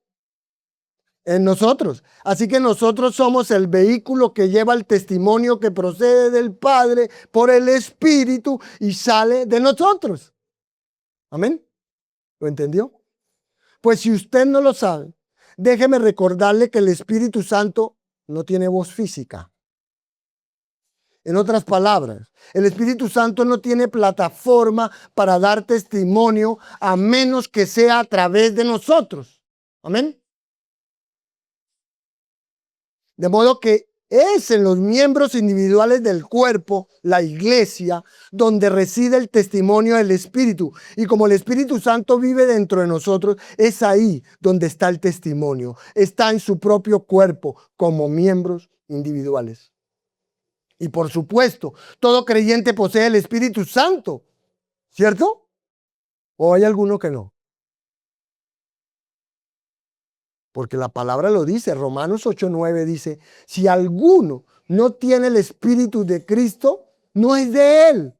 Speaker 1: En nosotros. Así que nosotros somos el vehículo que lleva el testimonio que procede del Padre por el Espíritu y sale de nosotros. Amén. ¿Lo entendió? Pues si usted no lo sabe, déjeme recordarle que el Espíritu Santo no tiene voz física. En otras palabras, el Espíritu Santo no tiene plataforma para dar testimonio a menos que sea a través de nosotros. Amén. De modo que es en los miembros individuales del cuerpo, la iglesia, donde reside el testimonio del Espíritu. Y como el Espíritu Santo vive dentro de nosotros, es ahí donde está el testimonio. Está en su propio cuerpo como miembros individuales. Y por supuesto, todo creyente posee el Espíritu Santo, ¿cierto? ¿O hay alguno que no? Porque la palabra lo dice, Romanos 8:9 dice, si alguno no tiene el Espíritu de Cristo, no es de él.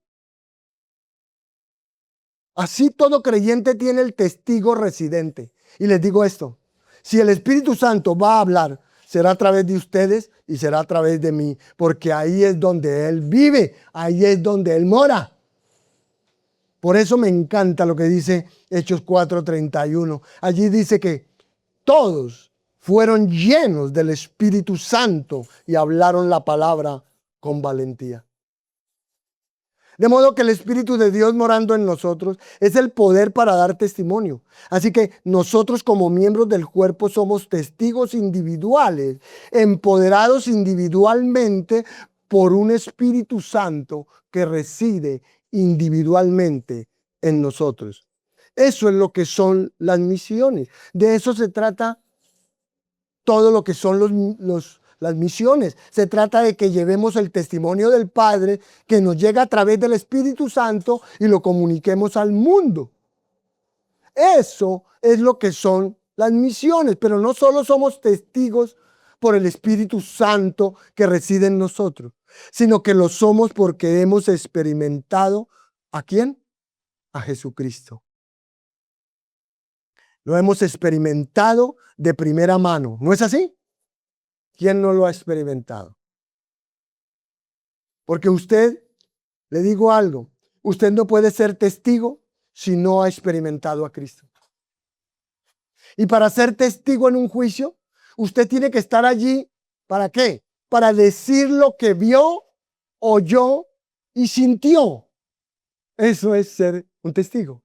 Speaker 1: Así todo creyente tiene el testigo residente. Y les digo esto, si el Espíritu Santo va a hablar, será a través de ustedes y será a través de mí, porque ahí es donde Él vive, ahí es donde Él mora. Por eso me encanta lo que dice Hechos 4:31. Allí dice que todos fueron llenos del Espíritu Santo y hablaron la palabra con valentía. De modo que el Espíritu de Dios morando en nosotros es el poder para dar testimonio. Así que nosotros como miembros del cuerpo somos testigos individuales, empoderados individualmente por un Espíritu Santo que reside individualmente en nosotros. Eso es lo que son las misiones. De eso se trata todo lo que son las misiones. Se trata de que llevemos el testimonio del Padre que nos llega a través del Espíritu Santo y lo comuniquemos al mundo. Eso es lo que son las misiones, pero no solo somos testigos por el Espíritu Santo que reside en nosotros, sino que lo somos porque hemos experimentado ¿a quién? A Jesucristo. Lo hemos experimentado de primera mano. ¿No es así? ¿Quién no lo ha experimentado? Porque usted, le digo algo, usted no puede ser testigo si no ha experimentado a Cristo. Y para ser testigo en un juicio, usted tiene que estar allí, ¿para qué? Para decir lo que vio, oyó y sintió. Eso es ser un testigo.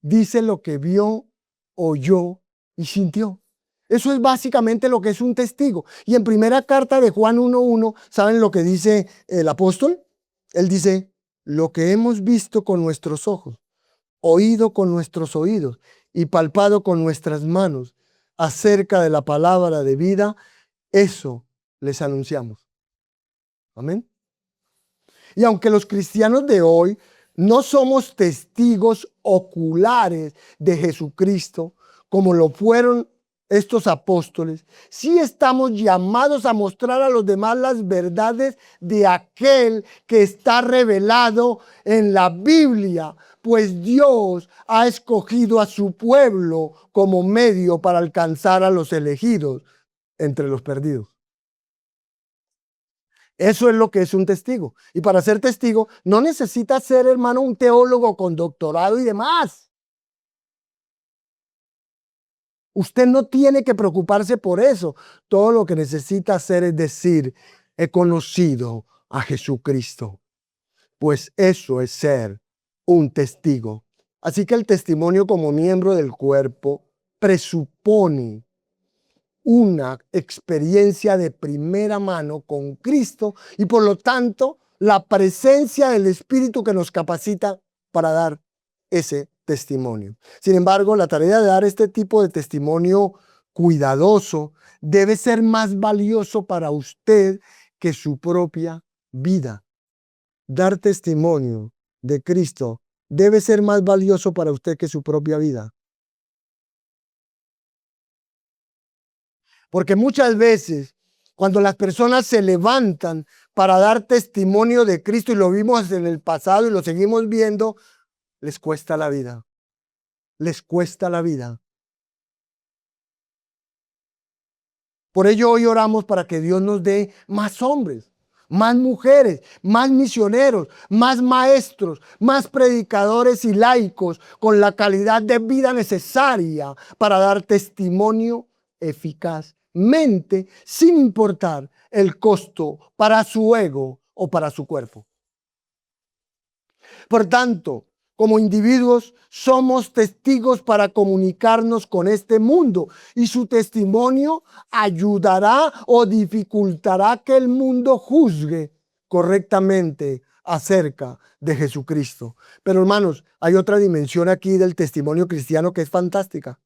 Speaker 1: Dice lo que vio, oyó y sintió. Eso es básicamente lo que es un testigo. Y en primera carta de Juan 1:1, ¿saben lo que dice el apóstol? Él dice, lo que hemos visto con nuestros ojos, oído con nuestros oídos y palpado con nuestras manos acerca de la palabra de vida, eso les anunciamos. Amén. Y aunque los cristianos de hoy no somos testigos oculares de Jesucristo, como lo fueron estos apóstoles, sí estamos llamados a mostrar a los demás las verdades de aquel que está revelado en la Biblia, pues Dios ha escogido a su pueblo como medio para alcanzar a los elegidos entre los perdidos. Eso es lo que es un testigo. Y para ser testigo no necesita ser, hermano, un teólogo con doctorado y demás. Usted no tiene que preocuparse por eso. Todo lo que necesita hacer es decir, he conocido a Jesucristo. Pues eso es ser un testigo. Así que el testimonio como miembro del cuerpo presupone una experiencia de primera mano con Cristo y por lo tanto la presencia del Espíritu que nos capacita para dar ese testimonio. Sin embargo, la tarea de dar este tipo de testimonio cuidadoso debe ser más valioso para usted que su propia vida. Dar testimonio de Cristo debe ser más valioso para usted que su propia vida. Porque muchas veces, cuando las personas se levantan para dar testimonio de Cristo, y lo vimos en el pasado y lo seguimos viendo, les cuesta la vida. Les cuesta la vida. Por ello hoy oramos para que Dios nos dé más hombres, más mujeres, más misioneros, más maestros, más predicadores y laicos con la calidad de vida necesaria para dar testimonio eficazmente, sin importar el costo para su ego o para su cuerpo. Por tanto, como individuos, somos testigos para comunicarnos con este mundo y su testimonio ayudará o dificultará que el mundo juzgue correctamente acerca de Jesucristo. Pero hermanos, hay otra dimensión aquí del testimonio cristiano que es fantástica.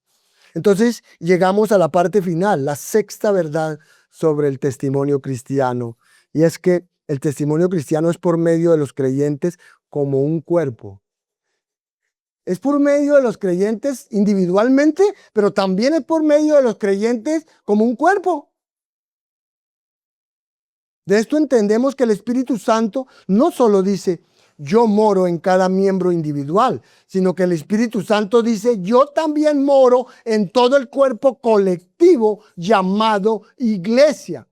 Speaker 1: Entonces llegamos a la parte final, la sexta verdad sobre el testimonio cristiano. Y es que el testimonio cristiano es por medio de los creyentes como un cuerpo. Es por medio de los creyentes individualmente, pero también es por medio de los creyentes como un cuerpo. De esto entendemos que el Espíritu Santo no solo dice, yo moro en cada miembro individual, sino que el Espíritu Santo dice, yo también moro en todo el cuerpo colectivo llamado iglesia.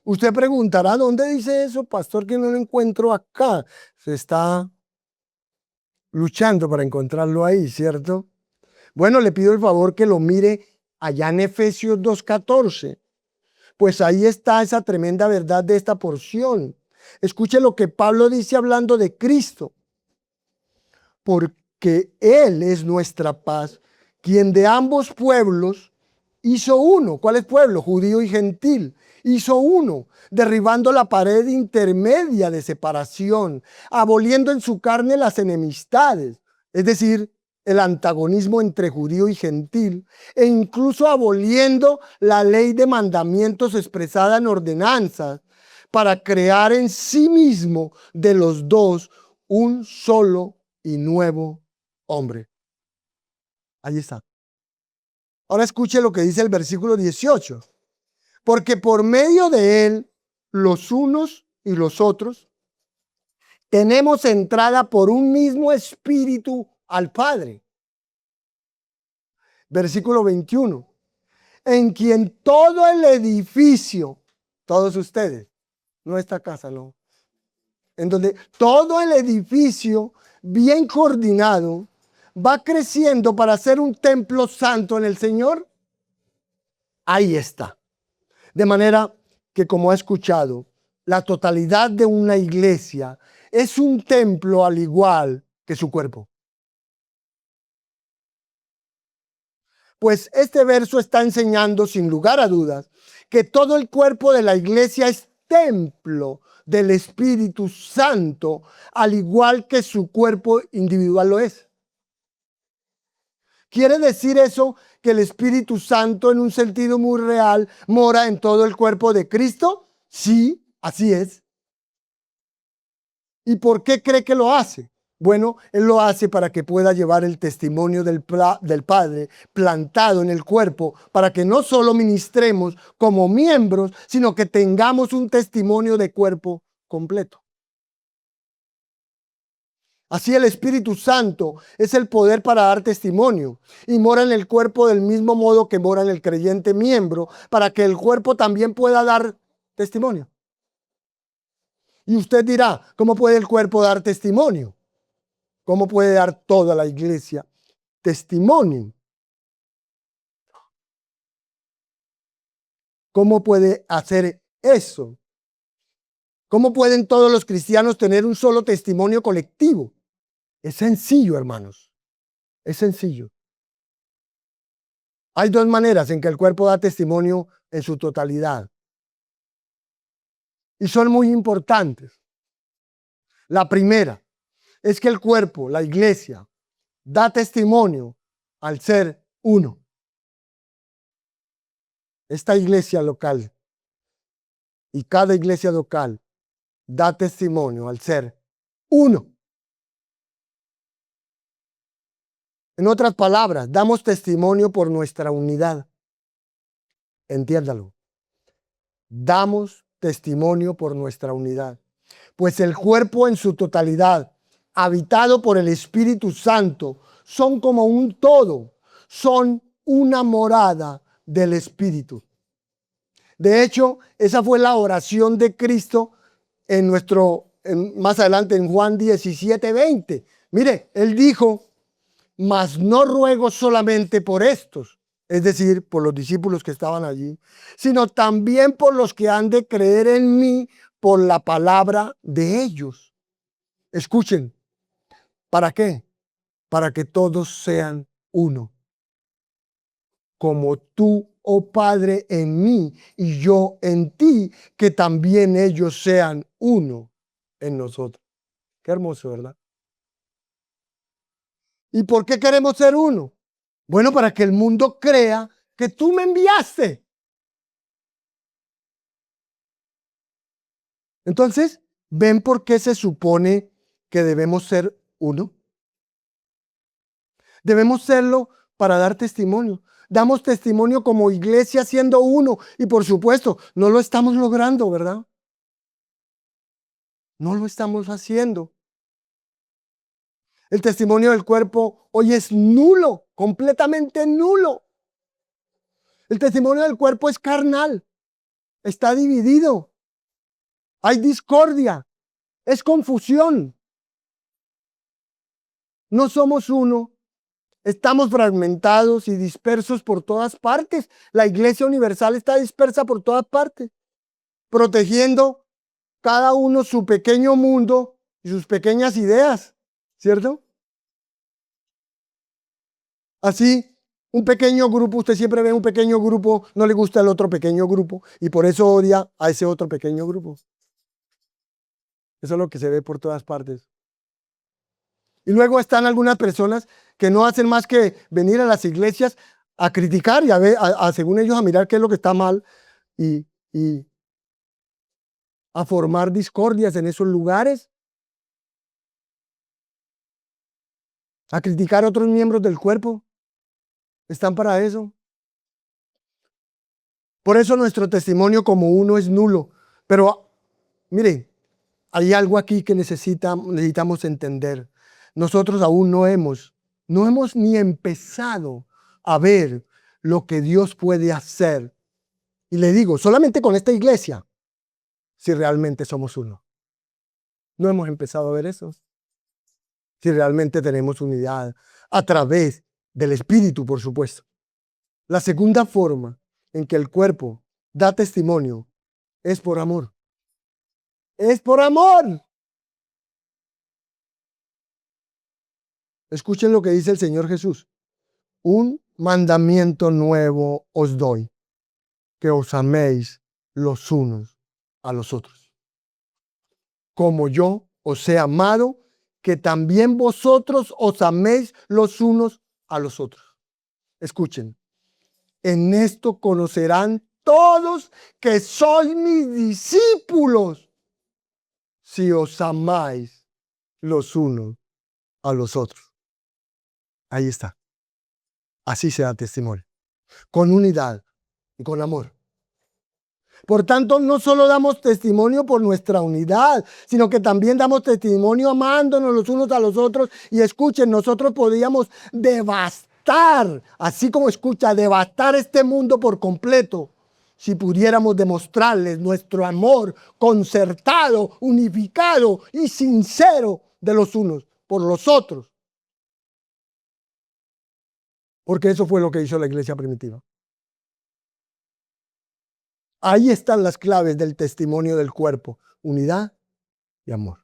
Speaker 1: Usted preguntará, ¿dónde dice eso, pastor, que no lo encuentro acá? Se está luchando para encontrarlo ahí, ¿cierto? Bueno, le pido el favor que lo mire allá en Efesios 2:14. Pues ahí está esa tremenda verdad de esta porción. Escuche lo que Pablo dice hablando de Cristo. Porque Él es nuestra paz, quien de ambos pueblos hizo uno. ¿Cuál es pueblo? Judío y gentil. Hizo uno, derribando la pared intermedia de separación, aboliendo en su carne las enemistades, es decir, el antagonismo entre judío y gentil, e incluso aboliendo la ley de mandamientos expresada en ordenanzas, para crear en sí mismo de los dos un solo y nuevo hombre. Ahí está. Ahora escuche lo que dice el versículo 18. Porque por medio de él, los unos y los otros, tenemos entrada por un mismo espíritu al Padre. Versículo 21. En quien todo el edificio, todos ustedes, no esta casa, no. En donde todo el edificio bien coordinado va creciendo para ser un templo santo en el Señor. Ahí está. De manera que, como ha escuchado, la totalidad de una iglesia es un templo al igual que su cuerpo. Pues este verso está enseñando sin lugar a dudas que todo el cuerpo de la iglesia es templo del Espíritu Santo, al igual que su cuerpo individual lo es. ¿Quiere decir eso que el Espíritu Santo, en un sentido muy real, mora en todo el cuerpo de Cristo? Sí, así es. ¿Y por qué cree que lo hace? Bueno, Él lo hace para que pueda llevar el testimonio del Padre plantado en el cuerpo, para que no solo ministremos como miembros, sino que tengamos un testimonio de cuerpo completo. Así el Espíritu Santo es el poder para dar testimonio y mora en el cuerpo del mismo modo que mora en el creyente miembro, para que el cuerpo también pueda dar testimonio. Y usted dirá, ¿cómo puede el cuerpo dar testimonio? ¿Cómo puede dar toda la iglesia testimonio? ¿Cómo puede hacer eso? ¿Cómo pueden todos los cristianos tener un solo testimonio colectivo? Es sencillo, hermanos. Es sencillo. Hay dos maneras en que el cuerpo da testimonio en su totalidad. Y son muy importantes. La primera es que el cuerpo, la iglesia, da testimonio al ser uno. Esta iglesia local y cada iglesia local da testimonio al ser uno. En otras palabras, damos testimonio por nuestra unidad. Entiéndalo. Damos testimonio por nuestra unidad. Pues el cuerpo en su totalidad, habitado por el Espíritu Santo, son como un todo, son una morada del Espíritu. De hecho, esa fue la oración de Cristo más adelante en Juan 17:20. Mire, Él dijo, mas no ruego solamente por estos, es decir, por los discípulos que estaban allí, sino también por los que han de creer en mí por la palabra de ellos. Escuchen, ¿para qué? Para que todos sean uno. Como tú, oh Padre, en mí y yo en ti, que también ellos sean uno en nosotros. Qué hermoso, ¿verdad? ¿Y por qué queremos ser uno? Bueno, para que el mundo crea que tú me enviaste. Entonces, ¿ven por qué se supone que debemos ser uno? Debemos serlo para dar testimonio. Damos testimonio como iglesia siendo uno y por supuesto, no lo estamos logrando, ¿verdad? No lo estamos haciendo. El testimonio del cuerpo hoy es nulo, completamente nulo. El testimonio del cuerpo es carnal, está dividido. Hay discordia, es confusión. No somos uno Estamos fragmentados y dispersos por todas partes. La Iglesia Universal está dispersa por todas partes, protegiendo cada uno su pequeño mundo y sus pequeñas ideas, ¿cierto? Así, un pequeño grupo, usted siempre ve un pequeño grupo, no le gusta el otro pequeño grupo y por eso odia a ese otro pequeño grupo. Eso es lo que se ve por todas partes. Y luego están algunas personas que no hacen más que venir a las iglesias a criticar y a ver, según ellos, a mirar qué es lo que está mal y a formar discordias en esos lugares, a criticar a otros miembros del cuerpo. Están para eso. Por eso nuestro testimonio como uno es nulo. Pero miren, hay algo aquí que necesitamos entender. Nosotros aún no hemos ni empezado a ver lo que Dios puede hacer. Y le digo, solamente con esta iglesia, si realmente somos uno. No hemos empezado a ver eso. Si realmente tenemos unidad a través del Espíritu, por supuesto. La segunda forma en que el cuerpo da testimonio es por amor. Es por amor. Escuchen lo que dice el Señor Jesús. Un mandamiento nuevo os doy, que os améis los unos a los otros. Como yo os he amado, que también vosotros os améis los unos a los otros. Escuchen. En esto conocerán todos que sois mis discípulos, si os amáis los unos a los otros. Ahí está. Así se da testimonio. Con unidad y con amor. Por tanto, no solo damos testimonio por nuestra unidad, sino que también damos testimonio amándonos los unos a los otros. Y escuchen, nosotros podríamos devastar, así como escucha, devastar este mundo por completo, si pudiéramos demostrarles nuestro amor concertado, unificado y sincero de los unos por los otros. Porque eso fue lo que hizo la iglesia primitiva. Ahí están las claves del testimonio del cuerpo, unidad y amor.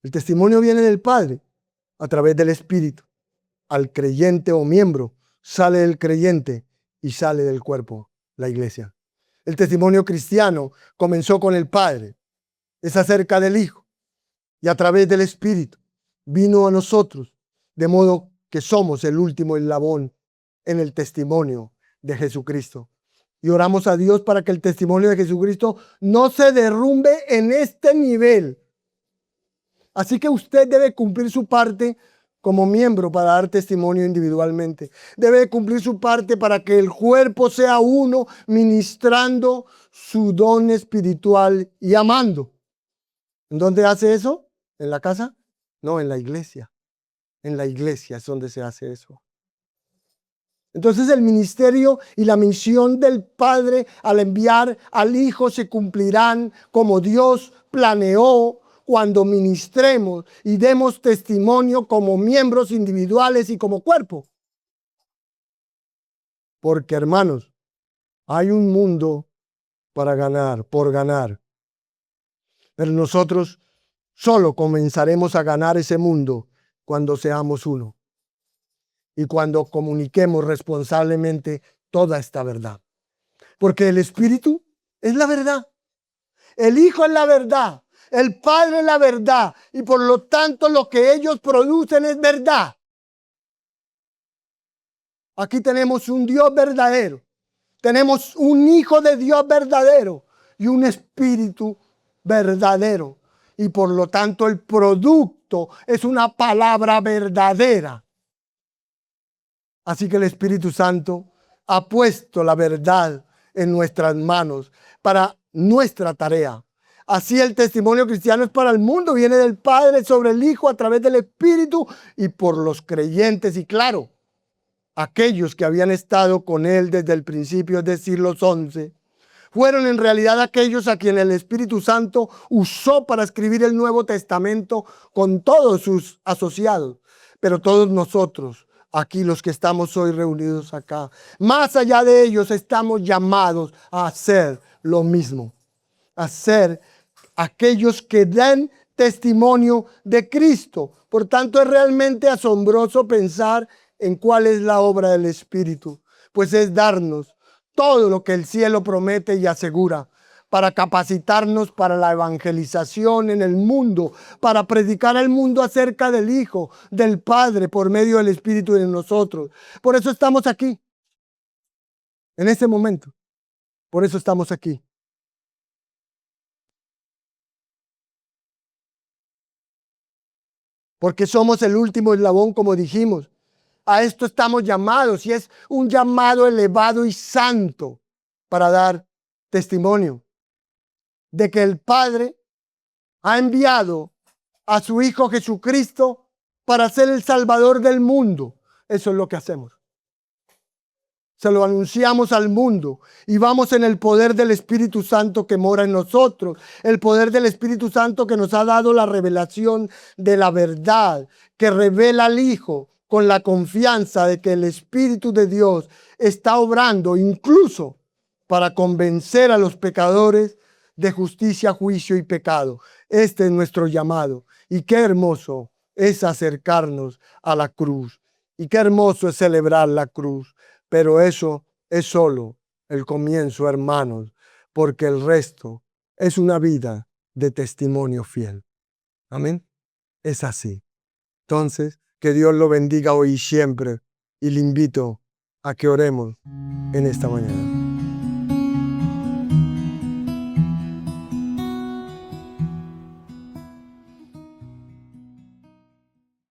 Speaker 1: El testimonio viene del Padre a través del Espíritu. Al creyente o miembro sale del creyente y sale del cuerpo, la iglesia. El testimonio cristiano comenzó con el Padre, es acerca del Hijo y a través del Espíritu vino a nosotros, de modo que somos el último eslabón en el testimonio de Jesucristo. Y oramos a Dios para que el testimonio de Jesucristo no se derrumbe en este nivel. Así que usted debe cumplir su parte como miembro para dar testimonio individualmente. Debe cumplir su parte para que el cuerpo sea uno, ministrando su don espiritual y amando. ¿En dónde hace eso? ¿En la casa? No, en la iglesia. En la iglesia es donde se hace eso. Entonces el ministerio y la misión del Padre al enviar al Hijo se cumplirán como Dios planeó cuando ministremos y demos testimonio como miembros individuales y como cuerpo. Porque, hermanos, hay un mundo para ganar, por ganar. Pero nosotros solo comenzaremos a ganar ese mundo cuando seamos uno. Y cuando comuniquemos responsablemente toda esta verdad. Porque el Espíritu es la verdad. El Hijo es la verdad. El Padre es la verdad. Y por lo tanto lo que ellos producen es verdad. Aquí tenemos un Dios verdadero. Tenemos un Hijo de Dios verdadero. Y un Espíritu verdadero. Y por lo tanto el producto es una palabra verdadera. Así que el Espíritu Santo ha puesto la verdad en nuestras manos para nuestra tarea. Así el testimonio cristiano es para el mundo, viene del Padre sobre el Hijo a través del Espíritu y por los creyentes. Y claro, aquellos que habían estado con Él desde el principio, es decir, los 11, fueron en realidad aquellos a quienes el Espíritu Santo usó para escribir el Nuevo Testamento con todos sus asociados. Pero todos nosotros aquí los que estamos hoy reunidos acá. Más allá de ellos estamos llamados a hacer lo mismo, a ser aquellos que dan testimonio de Cristo. Por tanto, es realmente asombroso pensar en cuál es la obra del Espíritu, pues es darnos todo lo que el cielo promete y asegura para capacitarnos para la evangelización en el mundo, para predicar al mundo acerca del Hijo, del Padre, por medio del Espíritu de nosotros. Por eso estamos aquí, en este momento. Por eso estamos aquí. Porque somos el último eslabón, como dijimos. A esto estamos llamados y es un llamado elevado y santo para dar testimonio de que el Padre ha enviado a su Hijo Jesucristo para ser el Salvador del mundo. Eso es lo que hacemos. Se lo anunciamos al mundo y vamos en el poder del Espíritu Santo que mora en nosotros, el poder del Espíritu Santo que nos ha dado la revelación de la verdad, que revela al Hijo con la confianza de que el Espíritu de Dios está obrando incluso para convencer a los pecadores de justicia, juicio y pecado. Este es nuestro llamado y qué hermoso es acercarnos a la cruz y qué hermoso es celebrar la cruz. Pero eso es solo el comienzo, hermanos, porque el resto es una vida de testimonio fiel. Amén. Es así. Entonces, que Dios lo bendiga hoy y siempre. Y le invito a que oremos en esta mañana.